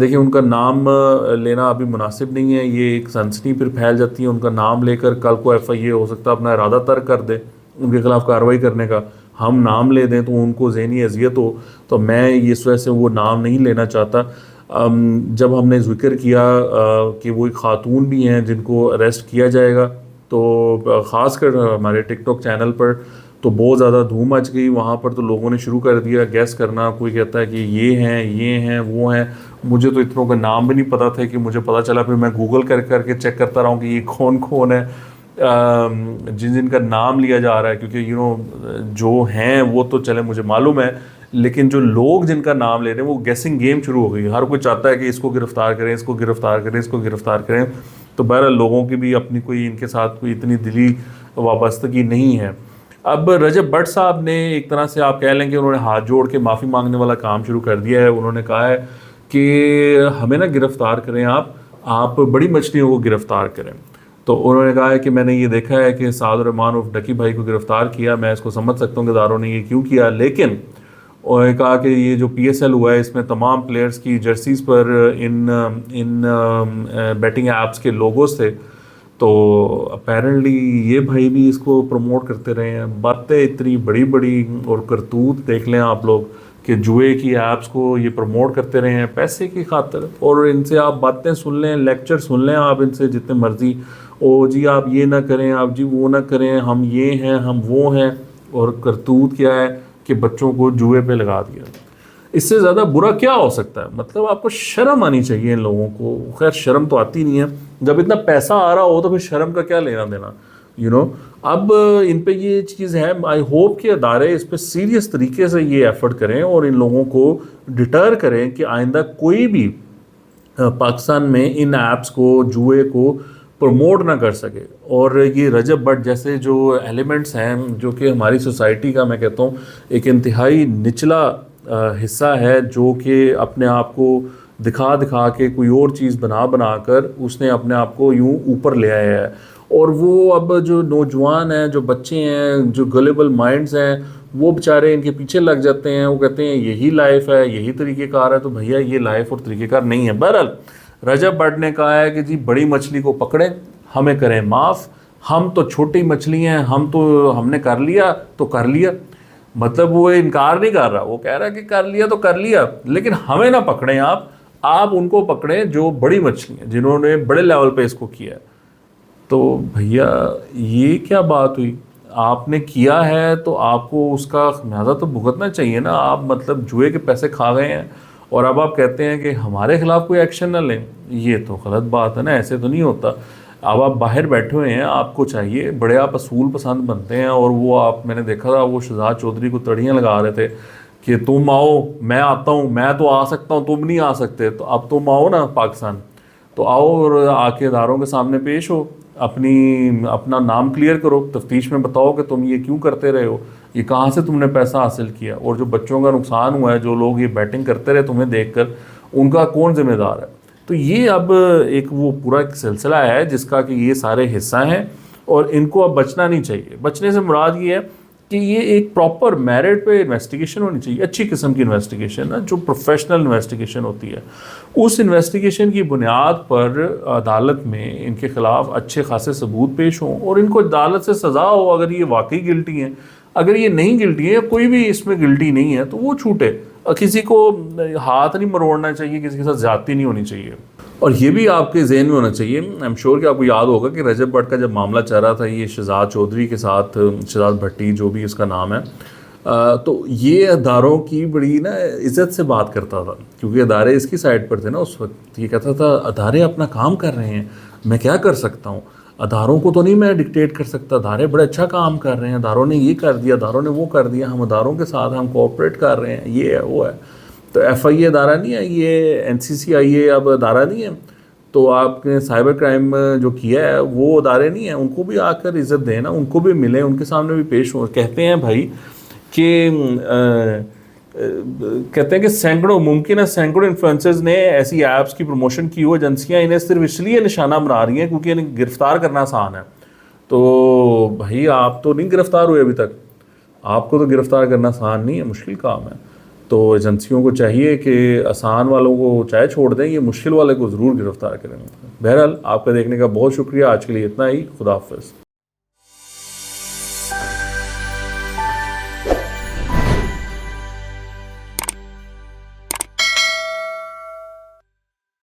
دیکھیں ان کا نام لینا ابھی مناسب نہیں ہے، یہ ایک سنسنی پھر پھیل جاتی ہے، ان کا نام لے کر کل کو ایف آئی اے ہو سکتا ہے اپنا ارادہ ترک کر دے ان کے خلاف کارروائی کرنے کا، ہم نام لے دیں تو ان کو ذہنی اذیت ہو، تو میں اس وجہ سے وہ نام نہیں لینا چاہتا۔ جب ہم نے ذکر کیا کہ وہ ایک خاتون بھی ہیں جن کو اریسٹ کیا جائے گا، تو خاص کر ہمارے ٹک ٹاک چینل پر تو بہت زیادہ دھوم مچ گئی، وہاں پر تو لوگوں نے شروع کر دیا گیس کرنا، کوئی کہتا ہے کہ یہ ہیں وہ ہیں، مجھے تو اتنوں کا نام بھی نہیں پتہ تھا کہ مجھے پتہ چلا، پھر میں گوگل کر کے چیک کرتا رہا ہوں کہ یہ کون ہے جن کا نام لیا جا رہا ہے، کیونکہ جو ہیں وہ تو چلے مجھے معلوم ہے، لیکن جو لوگ جن کا نام لے رہے ہیں وہ گیسنگ گیم شروع ہو گئی، ہر کوئی چاہتا ہے کہ اس کو گرفتار کریں، اس کو گرفتار کریں، اس کو گرفتار کریں، تو بہرحال لوگوں کی بھی اپنی کوئی ان کے ساتھ کوئی اتنی دلی وابستگی نہیں ہے۔ اب رجب بٹ صاحب نے ایک طرح سے آپ کہہ لیں کہ انہوں نے ہاتھ جوڑ کے معافی مانگنے والا کام شروع کر دیا ہے، انہوں نے کہا ہے کہ ہمیں نہ گرفتار کریں، آپ بڑی مچھلیوں کو گرفتار کریں۔ تو انہوں نے کہا ہے کہ میں نے یہ دیکھا ہے کہ سعد الرحمان عرف ڈکی بھائی کو گرفتار کیا، میں اس کو سمجھ سکتا ہوں کہ اداروں نے یہ کیوں کیا، لیکن انہوں نے کہا کہ یہ جو پی ایس ایل ہوا ہے اس میں تمام پلیئرز کی جرسیز پر ان بیٹنگ ایپس کے لوگوز تھے، تو اپیرنٹلی یہ بھائی بھی اس کو پروموٹ کرتے رہے ہیں، باتیں اتنی بڑی بڑی، اور کرتوت دیکھ لیں آپ لوگ کہ جوئے کی ایپس کو یہ پروموٹ کرتے رہے ہیں پیسے کی خاطر، اور ان سے آپ باتیں سن لیں، لیکچر سن لیں آپ ان سے جتنے مرضی، او جی آپ یہ نہ کریں، آپ جی وہ نہ کریں، ہم یہ ہیں ہم وہ ہیں، اور کرتوت کیا ہے کہ بچوں کو جوئے پہ لگا دیا۔ اس سے زیادہ برا کیا ہو سکتا ہے؟ مطلب آپ کو شرم آنی چاہیے ان لوگوں کو، خیر شرم تو آتی نہیں ہے، جب اتنا پیسہ آ رہا ہو تو پھر شرم کا کیا لینا دینا، اب ان پہ یہ چیز ہے، آئی ہوپ کہ ادارے اس پہ سیریس طریقے سے یہ ایفرٹ کریں اور ان لوگوں کو ڈٹر کریں کہ آئندہ کوئی بھی پاکستان میں ان ایپس کو، جوئے کو پروموٹ نہ کر سکے۔ اور یہ رجب بٹ جیسے جو ایلیمنٹس ہیں جو کہ ہماری سوسائٹی کا میں کہتا ہوں ایک انتہائی نچلا حصہ ہے، جو کہ اپنے آپ کو دکھا کے کوئی اور چیز بنا کر اس نے اپنے آپ کو یوں اوپر لے آیا ہے، اور وہ اب جو نوجوان ہیں، جو بچے ہیں، جو گلیبل مائنڈز ہیں، وہ بیچارے ان کے پیچھے لگ جاتے ہیں، وہ کہتے ہیں یہی لائف ہے، یہی طریقہ کار ہے، تو بھیا یہ لائف اور طریقہ کار نہیں ہے۔ بہرحال رجب بٹ نے کہا ہے کہ جی بڑی مچھلی کو پکڑیں، ہمیں کریں معاف، ہم تو چھوٹی مچھلی ہیں، ہم نے کر لیا تو کر لیا، مطلب وہ انکار نہیں کر رہا، وہ کہہ رہا ہے کہ کر لیا تو کر لیا، لیکن ہمیں نہ پکڑیں، آپ ان کو پکڑیں جو بڑی مچھلی ہیں، جنہوں نے بڑے لیول پہ اس کو کیا ہے۔ تو بھیا یہ کیا بات ہوئی؟ آپ نے کیا ہے تو آپ کو اس کا خمیازہ تو بھگتنا چاہیے نا، آپ مطلب جوئے کے پیسے کھا گئے ہیں اور اب آپ کہتے ہیں کہ ہمارے خلاف کوئی ایکشن نہ لیں، یہ تو غلط بات ہے نا، ایسے تو نہیں ہوتا۔ اب آپ باہر بیٹھے ہوئے ہیں، آپ کو چاہیے، بڑے آپ اصول پسند بنتے ہیں، اور وہ میں نے دیکھا تھا وہ شہزاد چودھری کو تڑیاں لگا رہے تھے کہ تم آؤ میں آتا ہوں، میں تو آ سکتا ہوں تم نہیں آ سکتے، تو اب تم آؤ نا پاکستان، تو آؤ اور آ کے اداروں کے سامنے پیش ہو، اپنا نام کلیئر کرو، تفتیش میں بتاؤ کہ تم یہ کیوں کرتے رہے ہو، یہ کہاں سے تم نے پیسہ حاصل کیا، اور جو بچوں کا نقصان ہوا ہے، جو لوگ یہ بیٹنگ کرتے رہے تمہیں دیکھ کر، ان کا کون ذمہ دار ہے؟ تو یہ اب وہ پورا ایک سلسلہ ہے جس کا کہ یہ سارے حصہ ہیں، اور ان کو اب بچنا نہیں چاہیے۔ بچنے سے مراد یہ ہے کہ یہ ایک پراپر میرٹ پہ انویسٹیگیشن ہونی چاہیے، اچھی قسم کی انویسٹیگیشن جو پروفیشنل انویسٹیگیشن ہوتی ہے، اس انویسٹیگیشن کی بنیاد پر عدالت میں ان کے خلاف اچھے خاصے ثبوت پیش ہوں اور ان کو عدالت سے سزا ہو اگر یہ واقعی گلٹی ہیں۔ اگر یہ نہیں گلٹی ہے، کوئی بھی اس میں گلٹی نہیں ہے، تو وہ چھوٹے، کسی کو ہاتھ نہیں مروڑنا چاہیے، کسی کے ساتھ زیادتی نہیں ہونی چاہیے۔ اور یہ بھی آپ کے ذہن میں ہونا چاہیے، ایم شور کہ آپ کو یاد ہوگا کہ رجب بٹ کا جب معاملہ چل رہا تھا یہ شہزاد چودھری کے ساتھ، شہزاد بھٹی جو بھی اس کا نام ہے، تو یہ اداروں کی بڑی عزت سے بات کرتا تھا، کیونکہ ادارے اس کی سائڈ پر تھے نا اس وقت، یہ کہتا تھا ادارے اپنا کام کر رہے ہیں، میں کیا کر سکتا ہوں، اداروں کو تو نہیں میں ڈکٹیٹ کر سکتا، ادارے بڑے اچھا کام کر رہے ہیں، اداروں نے یہ کر دیا، اداروں نے وہ کر دیا، ہم اداروں کے ساتھ ہم کوآپریٹ کر رہے ہیں، یہ ہے وہ ہے۔ تو ایف آئی اے ادارہ نہیں ہے، یہ این سی سی آئی اے اب ادارہ نہیں ہے، تو آپ نے سائبر کرائم جو کیا ہے وہ ادارے نہیں ہیں، ان کو بھی آ کر عزت دیں نا، ان کو بھی ملیں، ان کے سامنے بھی پیش ہوں۔ کہتے ہیں بھائی کہ سینکڑوں ممکن ہے سینکڑوں انفلوئنسرز نے ایسی ایپس کی پروموشن کی ہو، ایجنسیاں انہیں صرف اس لیے نشانہ بنا رہی ہیں کیونکہ انہیں گرفتار کرنا آسان ہے۔ تو بھائی آپ تو نہیں گرفتار ہوئے ابھی تک، آپ کو تو گرفتار کرنا آسان نہیں ہے، مشکل کام ہے۔ تو ایجنسیوں کو چاہیے کہ آسان والوں کو چاہے چھوڑ دیں، یہ مشکل والے کو ضرور گرفتار کریں۔ بہرحال آپ کا دیکھنے کا بہت شکریہ، آج کے لیے اتنا ہی، خدا حافظ۔